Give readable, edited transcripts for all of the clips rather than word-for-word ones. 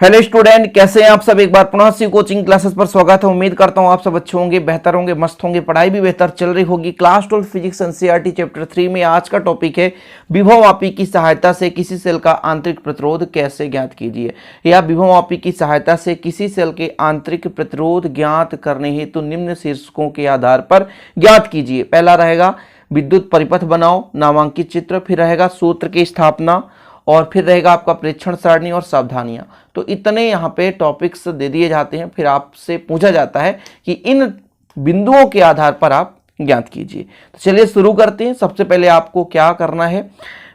Hello student, कैसे हैं आप सब। एक बार पुनः सी कोचिंग क्लासेस पर स्वागत है। उम्मीद करता हूं आप सब अच्छे होंगे, बेहतर होंगे, मस्त होंगे, पढ़ाई भी बेहतर चल रही होगी। क्लास 12 फिजिक्स एनसीईआरटी चैप्टर 3 में आज का टॉपिक है विभवमापी की सहायता से किसी सेल का आंतरिक प्रतिरोध कैसे ज्ञात कीजिए, या विभवमापी की सहायता से किसी सेल के आंतरिक प्रतिरोध ज्ञात करने हेतु निम्न शीर्षकों के आधार पर ज्ञात कीजिए। पहला रहेगा विद्युत परिपथ बनाओ, नामांकित चित्र, फिर रहेगा सूत्र की स्थापना, और फिर रहेगा आपका प्रेक्षण सारणी और सावधानियां। तो इतने यहाँ पे टॉपिक्स दे दिए जाते हैं, फिर आपसे पूछा जाता है कि इन बिंदुओं के आधार पर आप ज्ञात कीजिए। तो चलिए शुरू करते हैं। सबसे पहले आपको क्या करना है,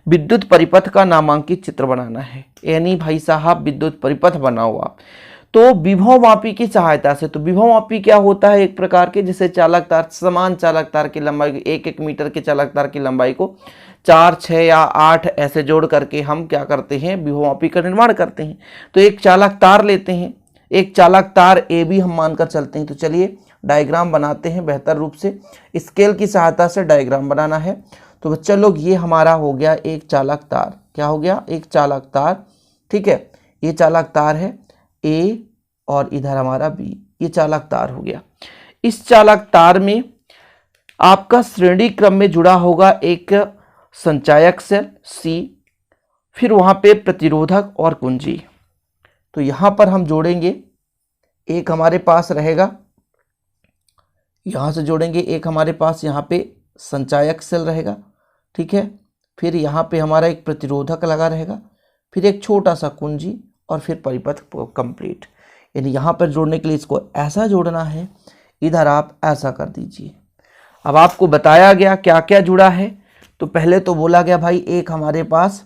विद्युत परिपथ का नामांकित चित्र बनाना है। यानी भाई साहब विद्युत परिपथ बनाओ आप। तो विभवमापी की सहायता से, तो विभवमापी क्या होता है, एक प्रकार के जैसे चालक तार, समान चालक तार की लंबाई, एक एक मीटर के चालक तार की लंबाई को 4, 6 या 8 ऐसे जोड़ करके हम क्या करते हैं, विभवमापी का निर्माण करते हैं। तो एक चालक तार लेते हैं, एक चालक तार ए बी हम मानकर चलते हैं। तो चलिए डायग्राम बनाते हैं बेहतर रूप से। स्केल की सहायता से डायग्राम बनाना है। तो बच्चा लोग ये हमारा हो गया एक चालक तार। क्या हो गया, एक चालक तार। ठीक है, ये चालक तार है ए और इधर हमारा बी, ये चालक तार हो गया। इस चालक तार में आपका श्रेणी क्रम में जुड़ा होगा एक संचायक सेल सी, फिर वहां पे प्रतिरोधक और कुंजी। तो यहां पर हम जोड़ेंगे, एक हमारे पास रहेगा, यहां से जोड़ेंगे, एक हमारे पास यहां पे संचायक सेल रहेगा। ठीक है, फिर यहां पे हमारा एक प्रतिरोधक लगा रहेगा, फिर एक छोटा सा कुंजी, और फिर परिपथ कंप्लीट। यानी यहां पर जोड़ने के लिए इसको ऐसा जोड़ना है, इधर आप ऐसा कर दीजिए। अब आपको बताया गया क्या क्या जुड़ा है। तो पहले तो बोला गया भाई एक हमारे पास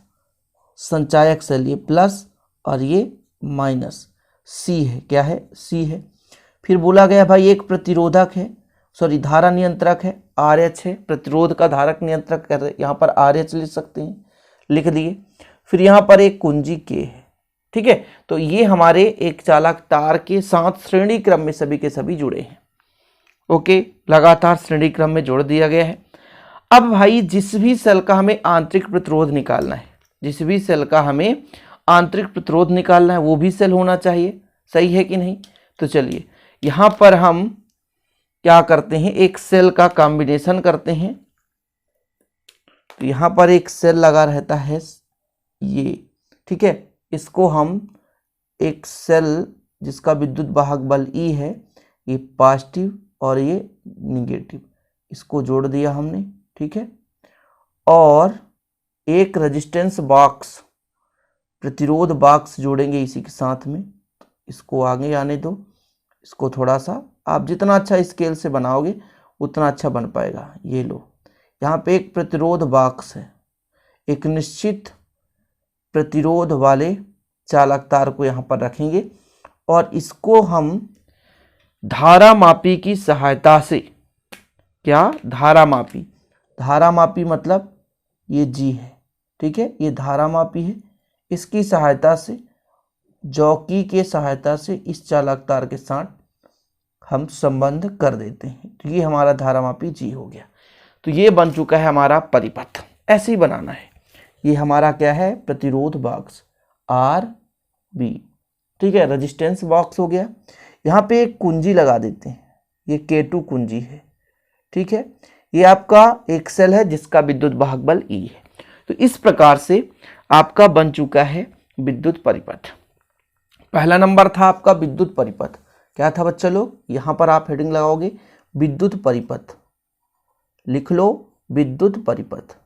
संचायक सेल, ये प्लस और ये माइनस, सी है, क्या है, सी है। फिर बोला गया भाई एक प्रतिरोधक है, सॉरी धारा नियंत्रक है, आर एच है, प्रतिरोध का धारक नियंत्रक कर रहे, यहाँ पर आर एच लिख सकते हैं, लिख दिए। फिर यहाँ पर एक कुंजी के है। ठीक है, तो ये हमारे एक चालक तार के साथ श्रेणी क्रम में सभी के सभी जुड़े हैं। ओके, लगातार श्रेणी क्रम में जोड़ दिया गया है। अब भाई जिस भी सेल का हमें आंतरिक प्रतिरोध निकालना है, जिस भी सेल का हमें आंतरिक प्रतिरोध निकालना है वो भी सेल होना चाहिए, सही है कि नहीं। तो चलिए यहां पर हम क्या करते हैं, एक सेल का कॉम्बिनेशन करते हैं। तो यहां पर एक सेल लगा रहता है ये, ठीक है, इसको हम एक सेल जिसका विद्युत वाहक बल E है, ये पॉजिटिव और ये निगेटिव, इसको जोड़ दिया हमने। ठीक है, और एक रेजिस्टेंस बॉक्स, प्रतिरोध बॉक्स जोड़ेंगे इसी के साथ में। इसको आगे आने दो, इसको थोड़ा सा आप जितना अच्छा स्केल से बनाओगे उतना अच्छा बन पाएगा। ये लो, यहाँ पे एक प्रतिरोध बॉक्स है, एक निश्चित प्रतिरोध वाले चालक तार को यहाँ पर रखेंगे, और इसको हम धारा मापी की सहायता से, क्या, धारा मापी, धारा मापी मतलब ये जी है। ठीक है, ये धारा मापी है, इसकी सहायता से, जॉकी के सहायता से इस चालक तार के साथ हम संबंध कर देते हैं। तो ये हमारा धारा मापी जी हो गया। तो ये बन चुका है हमारा परिपथ। ऐसे ही बनाना है। ये हमारा क्या है, प्रतिरोध बॉक्स आर बी। ठीक है, रेजिस्टेंस बॉक्स हो गया। यहाँ पे एक कुंजी लगा देते हैं, ये K2 कुंजी है। ठीक है, ये आपका एक सेल है जिसका विद्युत वाहक बल E है। तो इस प्रकार से आपका बन चुका है विद्युत परिपथ। पहला नंबर था आपका विद्युत परिपथ। क्या था बच्चा लोग, यहाँ पर आप हेडिंग लगाओगे विद्युत परिपथ, लिख लो विद्युत परिपथ।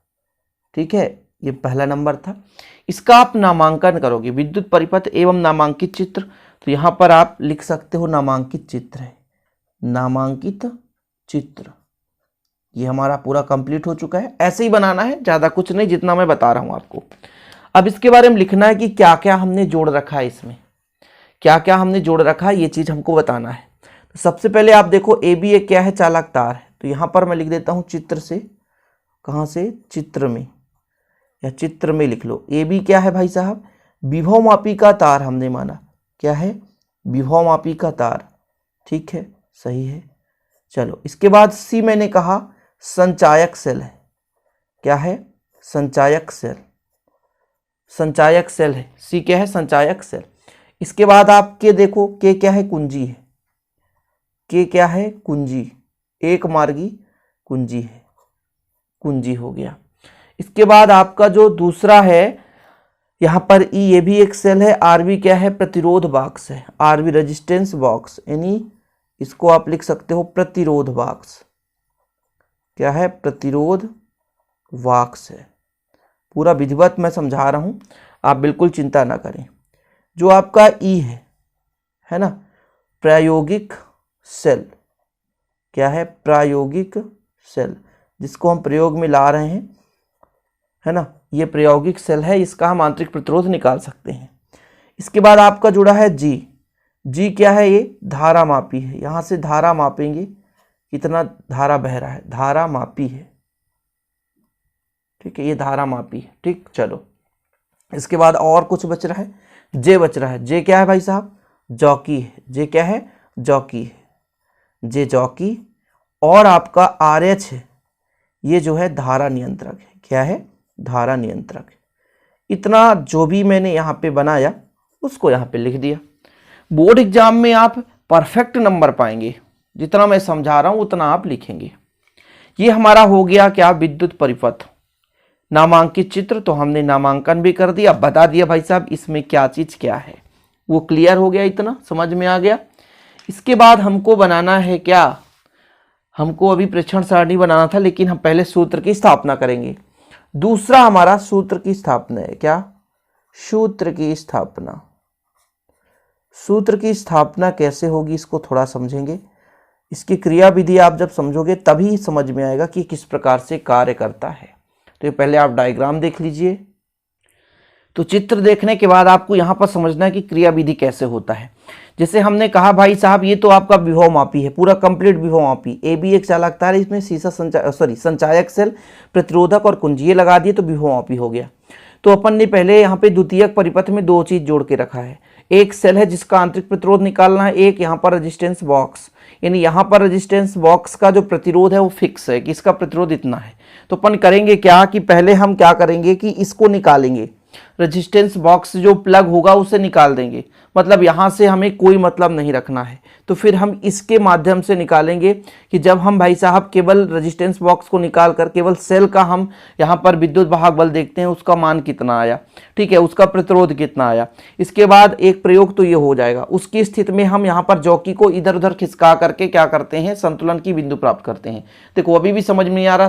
ठीक है, ये पहला नंबर था। इसका आप नामांकन करोगे, विद्युत परिपथ एवं नामांकित चित्र। तो यहाँ पर आप लिख सकते हो नामांकित चित्र है, नामांकित चित्र। ये हमारा पूरा कंप्लीट हो चुका है। ऐसे ही बनाना है, ज़्यादा कुछ नहीं, जितना मैं बता रहा हूँ आपको। अब इसके बारे में लिखना है कि क्या क्या हमने जोड़ रखा है, इसमें क्या क्या हमने जोड़ रखा है, ये चीज़ हमको बताना है। तो सबसे पहले आप देखो ए बी एक क्या है, चालक तार है। तो यहाँ पर मैं लिख देता हूँ चित्र से, कहाँ से, चित्र में, या चित्र में लिख लो। ए बी क्या है भाई साहब, विभवमापी का तार हमने माना। क्या है, विभवमापी का तार। ठीक है, सही है। चलो इसके बाद सी मैंने कहा संचायक सेल है। क्या है, संचायक सेल, संचायक सेल है। सी क्या है, संचायक सेल। इसके बाद आप के देखो, के क्या है, कुंजी है, के क्या है, कुंजी, एक मार्गी कुंजी है, कुंजी हो गया। इसके बाद आपका जो दूसरा है यहां पर ई, ये भी एक सेल है। आरबी क्या है, प्रतिरोध बॉक्स है, आरबी रेजिस्टेंस बॉक्स, यानी इसको आप लिख सकते हो प्रतिरोध बॉक्स। क्या है, प्रतिरोध बॉक्स है। पूरा विधिवत मैं समझा रहा हूं, आप बिल्कुल चिंता ना करें। जो आपका ई है ना, प्रायोगिक सेल, क्या है, प्रायोगिक सेल, जिसको हम प्रयोग में ला रहे हैं, है ना, ये प्रायोगिक सेल है, इसका हम आंतरिक प्रतिरोध निकाल सकते हैं। इसके बाद आपका जुड़ा है जी। जी क्या है, ये धारा मापी है, यहां से धारा मापेंगे, कितना धारा बह रहा है, धारा मापी है, ठीक है, ये धारा मापी है, ठीक। चलो इसके बाद और कुछ बच रहा है, जे बच रहा है। जे क्या है भाई साहब, जॉकी है, जे क्या है, जॉकी है, जे जॉकी। और आपका आर एच है, ये जो है धारा नियंत्रक है, क्या है, धारा नियंत्रक। इतना जो भी मैंने यहाँ पे बनाया उसको यहाँ पे लिख दिया। बोर्ड एग्जाम में आप परफेक्ट नंबर पाएंगे, जितना मैं समझा रहा हूँ उतना आप लिखेंगे। ये हमारा हो गया क्या, विद्युत परिपथ, नामांकित चित्र। तो हमने नामांकन भी कर दिया, बता दिया भाई साहब इसमें क्या चीज क्या है, वो क्लियर हो गया, इतना समझ में आ गया। इसके बाद हमको बनाना है क्या, हमको अभी प्रेक्षण सारणी बनाना था, लेकिन हम पहले सूत्र की स्थापना करेंगे। दूसरा हमारा सूत्र की स्थापना है, क्या, सूत्र की स्थापना। सूत्र की स्थापना कैसे होगी इसको थोड़ा समझेंगे। इसकी क्रिया विधि आप जब समझोगे तभी समझ में आएगा कि किस प्रकार से कार्य करता है। तो ये पहले आप डायग्राम देख लीजिए। तो चित्र देखने के बाद आपको यहाँ पर समझना है कि क्रिया विधि कैसे होता है। जैसे हमने कहा भाई साहब ये तो आपका विभव मापी है, पूरा कंप्लीट विभव मापी। ए बी एक चालकता है, इसमें सीसा संचायक सेल, प्रतिरोधक और कुंजी लगा दिए तो विभव मापी हो गया। तो अपन ने पहले यहाँ पे द्वितीयक परिपथ में दो चीज जोड़ के रखा है, एक सेल है जिसका आंतरिक प्रतिरोध निकालना है, एक यहाँ पर रेजिस्टेंस बॉक्स, यानी यहाँ पर रेजिस्टेंस बॉक्स का जो प्रतिरोध है वो फिक्स है कि इसका प्रतिरोध इतना है। तो अपन करेंगे क्या कि पहले हम क्या करेंगे कि इसको निकालेंगे, रेजिस्टेंस बॉक्स जो प्लग होगा उसे निकाल देंगे, मतलब यहाँ से हमें कोई मतलब नहीं रखना है। तो फिर हम इसके माध्यम से निकालेंगे कि जब हम भाई साहब केवल रेजिस्टेंस बॉक्स को निकाल कर केवल सेल का हम यहाँ पर विद्युत वाहक बल देखते हैं, उसका मान कितना आया, ठीक है, उसका प्रतिरोध कितना आया। इसके बाद एक प्रयोग तो ये हो जाएगा, उसकी स्थिति में हम यहाँ पर जॉकी को इधर उधर खिसका करके क्या करते हैं, संतुलन की बिंदु प्राप्त करते हैं। देखो अभी भी समझ में नहीं आ रहा,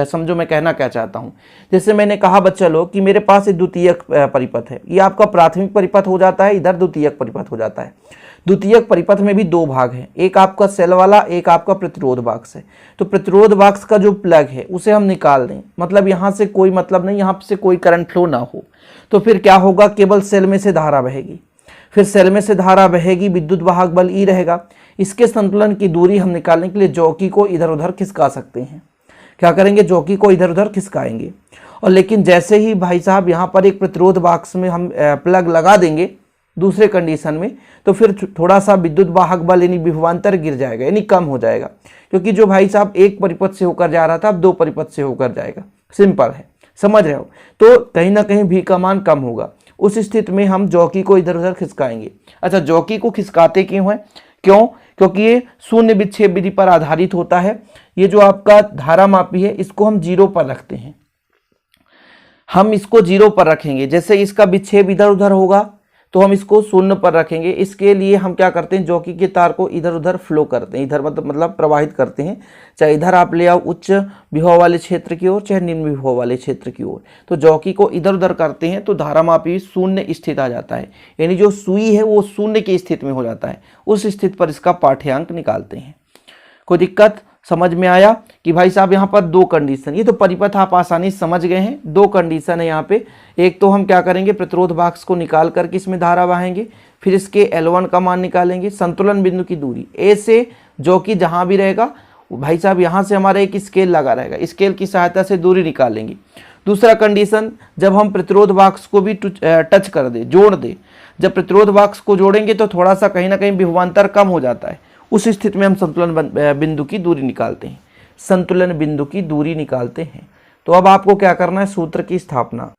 समझो मैं कहना क्या चाहता हूँ। जैसे मैंने कहा बच्चा लोग कि मेरे पास एक द्वितीयक परिपथ है, ये आपका प्राथमिक परिपथ हो जाता है, इधर द्वितीयक परिपथ हो जाता है। द्वितीयक परिपथ में भी दो भाग हैं, एक आपका सेल वाला, एक आपका प्रतिरोध बॉक्स है। तो प्रतिरोध बॉक्स का जो प्लग है उसे हम निकाल दें, मतलब यहाँ से कोई मतलब नहीं, यहाँ से कोई करंट फ्लो ना हो। तो फिर क्या होगा, केवल सेल में से धारा बहेगी, फिर सेल में से धारा बहेगी, विद्युत वाहक बल ई रहेगा। इसके संतुलन की दूरी हम निकालने के लिए जॉकी को इधर उधर खिसका सकते हैं। क्या करेंगे, जॉकी को इधर उधर खिसकाएंगे। और लेकिन जैसे ही भाई साहब यहाँ पर एक प्रतिरोध बॉक्स में हम प्लग लगा देंगे दूसरे कंडीशन में, तो फिर थोड़ा सा विद्युत वाहक बल यानी विभवांतर गिर जाएगा, यानी कम हो जाएगा, क्योंकि जो भाई साहब एक परिपथ से होकर जा रहा था अब दो परिपथ से होकर जाएगा। सिंपल है, समझ रहे हो। तो कहीं ना कहीं भी का मान कम होगा। उस स्थिति में हम जॉकी को इधर उधर खिसकाएंगे। अच्छा, जॉकी को खिसकाते क्यों है, क्यों, क्योंकि ये शून्य विक्षेप विधि पर आधारित होता है। ये जो आपका धारा मापी है इसको हम 0 पर रखते हैं, हम इसको 0 पर रखेंगे। जैसे इसका विक्षेप इधर उधर होगा तो हम इसको 0 पर रखेंगे। इसके लिए हम क्या करते हैं, जॉकी के तार को इधर उधर फ्लो करते हैं, इधर मतलब प्रवाहित करते हैं, चाहे इधर आप ले आओ उच्च विभव वाले क्षेत्र की ओर, चाहे निम्न विभव वाले क्षेत्र की ओर। तो जॉकी को इधर उधर करते हैं तो धारा मापी 0 स्थित आ जाता है, यानी जो सुई है वो 0 की स्थिति में हो जाता है। उस स्थिति पर इसका पाठ्यांक निकालते हैं। कोई दिक्कत, समझ में आया कि भाई साहब यहाँ पर दो कंडीशन, ये तो परिपथ आप आसानी से समझ गए हैं। दो कंडीशन है यहाँ पे, एक तो हम क्या करेंगे, प्रतिरोध बॉक्स को निकाल करके इसमें धारा बहाएंगे, फिर इसके L1 का मान निकालेंगे, संतुलन बिंदु की दूरी ए से जो कि जहाँ भी रहेगा भाई साहब यहाँ से हमारा एक स्केल लगा रहेगा, स्केल की सहायता से दूरी निकालेंगे। दूसरा कंडीशन, जब हम प्रतिरोध बॉक्स को भी टच कर दे, जोड़ दे, जब प्रतिरोध बॉक्स को जोड़ेंगे तो थोड़ा सा कहीं ना कहीं विभवांतर कम हो जाता है। उस स्थिति में हम संतुलन बिंदु की दूरी निकालते हैं, संतुलन बिंदु की दूरी निकालते हैं। तो अब आपको क्या करना है, सूत्र की स्थापना।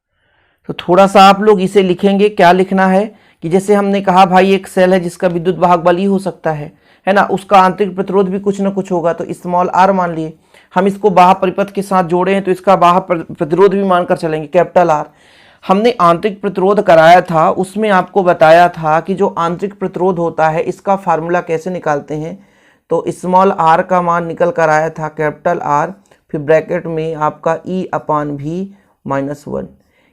तो थोड़ा सा आप लोग इसे लिखेंगे, क्या लिखना है कि जैसे हमने कहा भाई एक सेल है जिसका विद्युत वाहक बल ई हो सकता है ना, उसका आंतरिक प्रतिरोध भी कुछ ना कुछ होगा, तो स्मॉल आर मान लिए। हम इसको बाह्य परिपथ के साथ जोड़े हैं तो इसका बाह्य प्रतिरोध भी मानकर चलेंगे कैपिटल आर। हमने आंतरिक प्रतिरोध कराया था, उसमें आपको बताया था कि जो आंतरिक प्रतिरोध होता है इसका फार्मूला कैसे निकालते हैं, तो स्मॉल आर का मान निकल कर आया था कैपिटल आर, फिर ब्रैकेट में आपका E/V-1।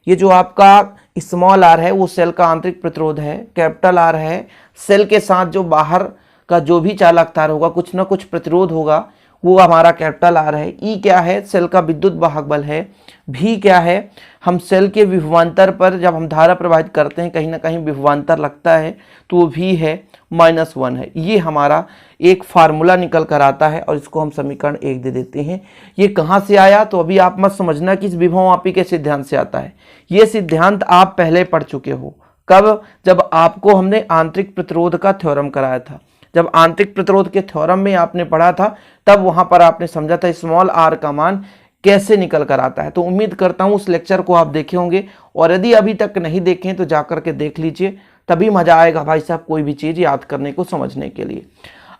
ये जो आपका स्मॉल आर है वो सेल का आंतरिक प्रतिरोध है, कैपिटल आर है सेल के साथ जो बाहर का जो भी चालक तार होगा कुछ ना कुछ प्रतिरोध होगा, वो हमारा कैपिटल आर है। ई क्या है, सेल का विद्युत वाहक बल है। भी क्या है, हम सेल के विभवांतर पर जब हम धारा प्रवाहित करते हैं कहीं ना कहीं विभवांतर लगता है तो वो भी है -1 है। ये हमारा एक फार्मूला निकल कर आता है और इसको हम समीकरण 1 दे देते हैं। ये कहाँ से आया, तो अभी आप मत समझना कि इस विभवमापी के सिद्धांत से आता है। ये सिद्धांत आप पहले पढ़ चुके हो। कब, जब आपको हमने आंतरिक प्रतिरोध का थ्योरम कराया था। जब आंतरिक प्रतिरोध के थ्योरम में आपने पढ़ा था तब वहां पर आपने समझा था स्मॉल आर का मान कैसे निकल कर आता है। तो उम्मीद करता हूं उस लेक्चर को आप देखे होंगे, और यदि अभी तक नहीं देखें तो जाकर के देख लीजिए, तभी मजा आएगा भाई साहब कोई भी चीज याद करने को, समझने के लिए।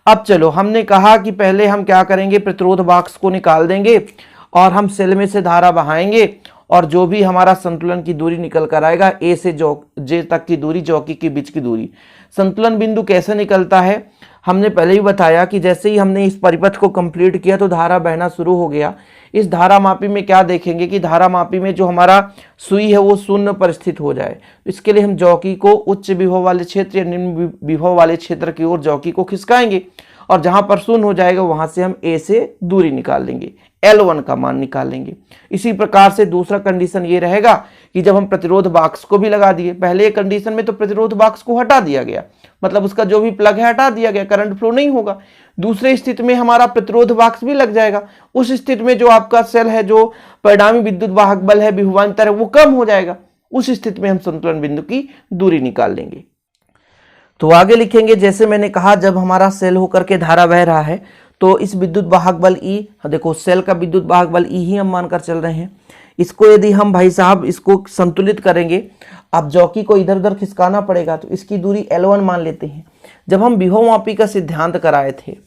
अब चलो, हमने कहा कि पहले हम क्या करेंगे, प्रतिरोध बॉक्स को निकाल देंगे और हम सेल में से धारा बहाएंगे और जो भी हमारा संतुलन की दूरी निकल कर आएगा, ए से जे तक की दूरी, चौकी के बीच की दूरी। संतुलन बिंदु कैसे निकलता है, हमने पहले ही बताया कि जैसे ही हमने इस परिपथ को कंप्लीट किया तो धारा बहना शुरू हो गया। इस धारा मापी में क्या देखेंगे कि धारा मापी में जो हमारा सुई है वो शून्य पर स्थित हो जाए। इसके लिए हम चौकी को उच्च विभव वाले क्षेत्र या निम्न विभव वाले क्षेत्र की ओर चौकी को खिसकाएंगे और जहां पर शून्य हो जाएगा वहां से हम ए से दूरी निकाल लेंगे, L1 का मान निकाल लेंगे। इसी प्रकार से दूसरा कंडीशन ये रहेगा कि जब हम प्रतिरोध बॉक्स को भी लगा दिए, पहले कंडीशन में तो प्रतिरोध बॉक्स को हटा दिया गया, मतलब उसका जो भी प्लग है हटा दिया गया, करंट फ्लो नहीं होगा। दूसरे स्थिति में हमारा प्रतिरोध बॉक्स भी लग जाएगा। उस स्थिति में जो आपका सेल है, जो परिणामी विद्युत वाहक बल है, विभवांतर है, वो कम हो जाएगा। उस स्थिति में हम संतुलन बिंदु की दूरी निकाल लेंगे। तो आगे लिखेंगे, जैसे मैंने कहा जब हमारा सेल होकर के धारा बह रहा है तो इस विद्युत वाहक बल ई, देखो सेल का विद्युत वाहक बल ई ही हम मानकर चल रहे हैं। इसको यदि हम भाई साहब इसको संतुलित करेंगे, अब चौकी को इधर उधर खिसकाना पड़ेगा, तो इसकी दूरी L1 मान लेते हैं। जब हम विभवमापी का सिद्धांत कराए थे,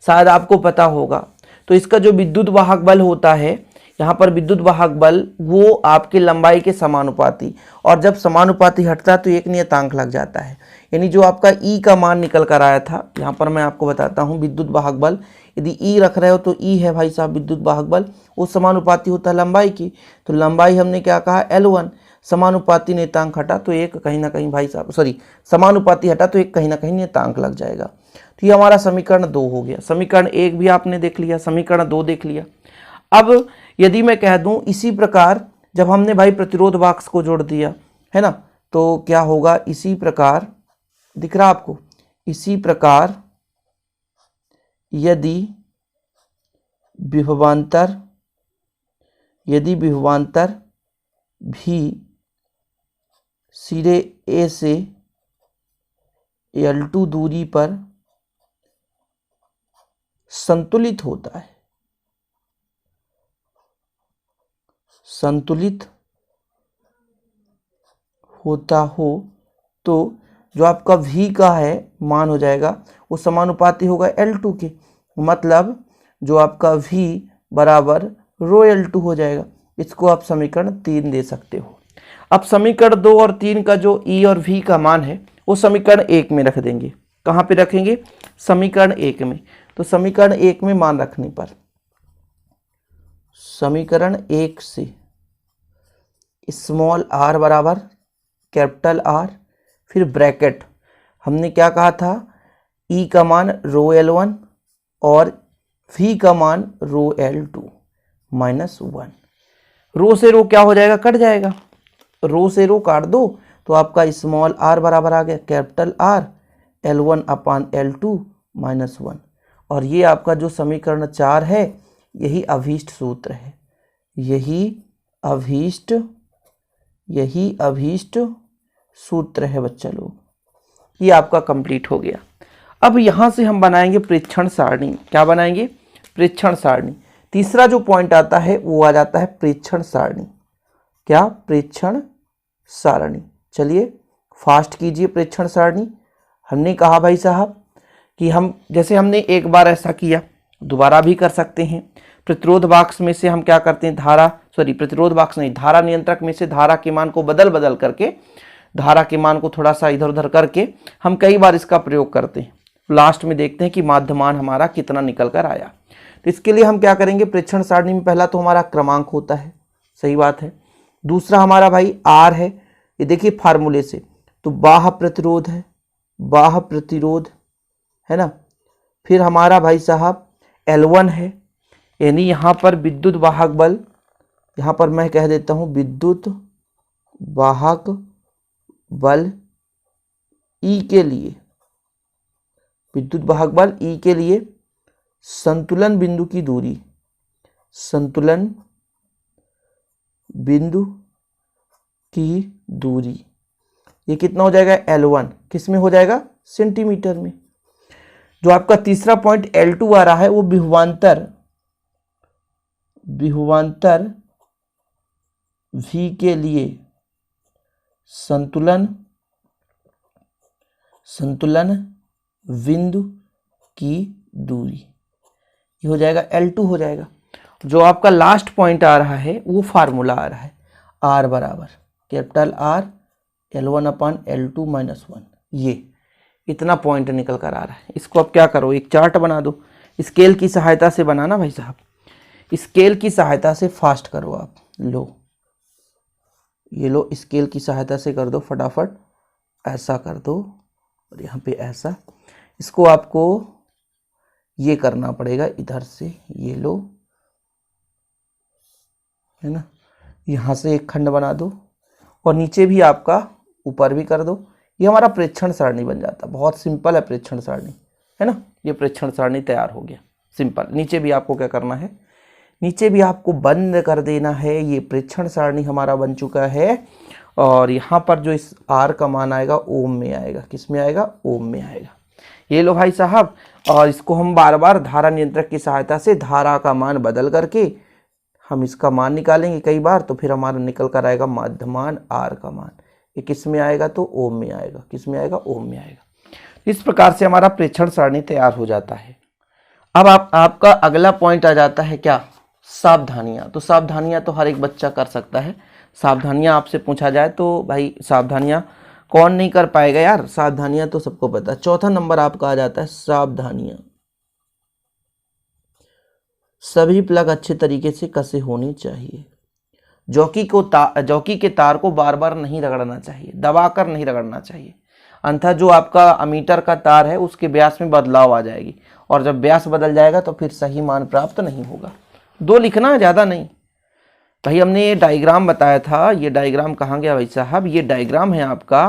शायद आपको पता होगा, तो इसका जो विद्युत वाहक बल होता है, यहाँ पर विद्युत वाहक बल वो आपके लंबाई के समानुपाती, और जब समानुपाती हटता है तो एक नियतांक लग जाता है। यानी जो आपका ई का मान निकल कर आया था, यहाँ पर मैं आपको बताता हूँ विद्युत वाहक बल, यदि ई रख रहे हो तो ई है भाई साहब विद्युत वाहक बल, वो समानुपाती होता है लंबाई की। तो लंबाई हमने क्या कहा, L1, समानुपाती नियतांक हटा तो एक कहीं ना कहीं भाई साहब, सॉरी, समानुपाती हटा तो एक कहीं ना कहीं नियतांक लग जाएगा। तो ये हमारा समीकरण 2 हो गया। समीकरण 1 भी आपने देख लिया, समीकरण 2 देख लिया। अब यदि मैं कह दूं इसी प्रकार जब हमने भाई प्रतिरोध बॉक्स को जोड़ दिया है ना, तो क्या होगा, इसी प्रकार दिख रहा आपको, इसी प्रकार यदि विभवांतर भी सिरे ए से L2 दूरी पर संतुलित होता है, संतुलित होता हो, तो जो आपका V का है मान हो जाएगा वो समानुपाती होगा L2 के, मतलब जो आपका V बराबर ρL2 हो जाएगा। इसको आप समीकरण 3 दे सकते हो। अब समीकरण 2 और 3 का जो E और V का मान है वो समीकरण 1 में रख देंगे। कहाँ पे रखेंगे, समीकरण 1 में। तो समीकरण 1 में मान रखने पर समीकरण 1 से स्मॉल r बराबर कैपिटल R, फिर ब्रैकेट, हमने क्या कहा था, E का मान ρL1 और V का मान ρL2 -1। रो से रो क्या हो जाएगा, कट जाएगा, रो से रो काट दो तो आपका स्मॉल r बराबर आ गया कैपिटल R L1/L2 -1। और ये आपका जो समीकरण 4 है यही अभीष्ट सूत्र है, यही अभीष्ट सूत्र है बच्चा लोग। ये आपका कंप्लीट हो गया। अब यहाँ से हम बनाएंगे प्रेक्षण सारणी। क्या बनाएंगे, प्रेक्षण सारणी। तीसरा जो पॉइंट आता है वो आ जाता है प्रेक्षण सारणी। क्या, प्रेक्षण सारणी। चलिए फास्ट कीजिए प्रेक्षण सारणी। हमने कहा भाई साहब कि हम जैसे हमने एक बार ऐसा किया दोबारा भी कर सकते हैं। प्रतिरोध बॉक्स में से हम क्या करते हैं, प्रतिरोध बॉक्स नहीं, धारा नियंत्रक में से धारा के मान को बदल करके, धारा के मान को थोड़ा सा इधर उधर करके हम कई बार इसका प्रयोग करते हैं। लास्ट में देखते हैं कि माध्यमान हमारा कितना निकल कर आया। तो इसके लिए हम क्या करेंगे, प्रेक्षण सारणी में पहला तो हमारा क्रमांक होता है, सही बात है। दूसरा हमारा भाई आर है, ये देखिए फार्मूले से, तो बाह्य प्रतिरोध है, बाह्य प्रतिरोध है ना। फिर हमारा भाई साहब L1 है, यानी यहाँ पर विद्युत वाहक बल, यहाँ पर मैं कह देता हूँ विद्युत वाहक बल E के लिए, विद्युत वाहक बल E के लिए संतुलन बिंदु की दूरी, संतुलन बिंदु की दूरी, ये कितना हो जाएगा L1, किस में हो जाएगा, सेंटीमीटर में। जो आपका तीसरा पॉइंट L2 आ रहा है वो विभवांतर V के लिए संतुलन बिंदु की दूरी, ये हो जाएगा L2 हो जाएगा। जो आपका लास्ट पॉइंट आ रहा है वो फार्मूला आ रहा है, R बराबर कैपिटल R L1/L2 - 1, ये इतना पॉइंट निकल कर आ रहा है। इसको अब क्या करो, एक चार्ट बना दो, स्केल की सहायता से बनाना भाई साहब, स्केल की सहायता से फास्ट करो आप। लो ये लो, स्केल की सहायता से कर दो फटाफट, ऐसा कर दो और यहाँ पे ऐसा। इसको आपको ये करना पड़ेगा इधर से, ये लो, है ना, यहाँ से एक खंड बना दो और नीचे भी आपका ऊपर भी कर दो। ये हमारा प्रेक्षण सारणी बन जाता, बहुत सिंपल है प्रेक्षण सारणी, है ना। ये प्रेक्षण सारणी तैयार हो गया, सिंपल। नीचे भी आपको क्या करना है, नीचे भी आपको बंद कर देना है। ये प्रेक्षण सारणी हमारा बन चुका है और यहाँ पर जो इस R का मान आएगा ओम में आएगा, किस में आएगा, ओम में आएगा। ये लो भाई साहब, और इसको हम बार बार धारा नियंत्रक की सहायता से धारा का मान बदल करके हम इसका मान निकालेंगे कई बार, तो फिर हमारा निकल कर आएगा माध्यमान R का मान। ये किस में आएगा, तो ओम में आएगा, किस में आएगा, ओम में आएगा। इस प्रकार से हमारा प्रेक्षण सारणी तैयार हो जाता है। अब आपका अगला पॉइंट आ जाता है क्या, सावधानियां। तो सावधानियां तो हर एक बच्चा कर सकता है। सावधानियां आपसे पूछा जाए तो भाई सावधानियां कौन नहीं कर पाएगा यार, सावधानियां तो सबको पता है। चौथा नंबर आपका आ जाता है सावधानियां, सभी प्लग अच्छे तरीके से कसे होनी चाहिए। जॉकी के तार को बार बार नहीं रगड़ना चाहिए, दबाकर नहीं रगड़ना चाहिए, अन्यथा जो आपका अमीटर का तार है उसके व्यास में बदलाव आ जाएगी और जब व्यास बदल जाएगा तो फिर सही मान प्राप्त नहीं होगा। 2 लिखना, ज़्यादा नहीं। भाई हमने ये डायग्राम बताया था, ये डायग्राम कहाँ गया भाई साहब, ये डायग्राम है आपका।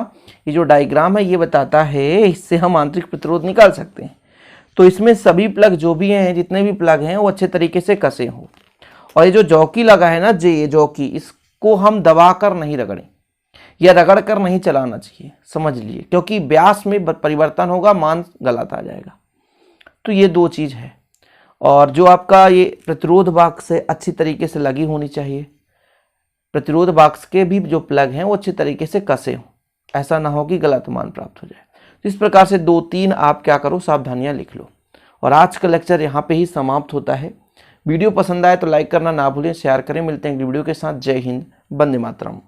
ये जो डायग्राम है ये बताता है, इससे हम आंतरिक प्रतिरोध निकाल सकते हैं। तो इसमें सभी प्लग जो भी हैं, जितने भी प्लग हैं वो अच्छे तरीके से कसे हों। और ये जो जॉकी लगा है ना, ये जॉकी, इसको हम दबा कर नहीं रगड़ें या रगड़ कर नहीं चलाना चाहिए, समझ लिए, क्योंकि व्यास में परिवर्तन होगा, मान गलत आ जाएगा। तो ये 2 चीज़ है। और जो आपका ये प्रतिरोध बॉक्स है अच्छी तरीके से लगी होनी चाहिए। प्रतिरोध बॉक्स के भी जो प्लग हैं वो अच्छे तरीके से कसे हों, ऐसा ना हो कि गलत मान प्राप्त हो जाए। तो इस प्रकार से 2-3 आप क्या करो, सावधानियां लिख लो। और आज का लेक्चर यहाँ पे ही समाप्त होता है। वीडियो पसंद आए तो लाइक करना ना भूलें, शेयर करें। मिलते हैं वीडियो के साथ। जय हिंद, वंदे मातरम।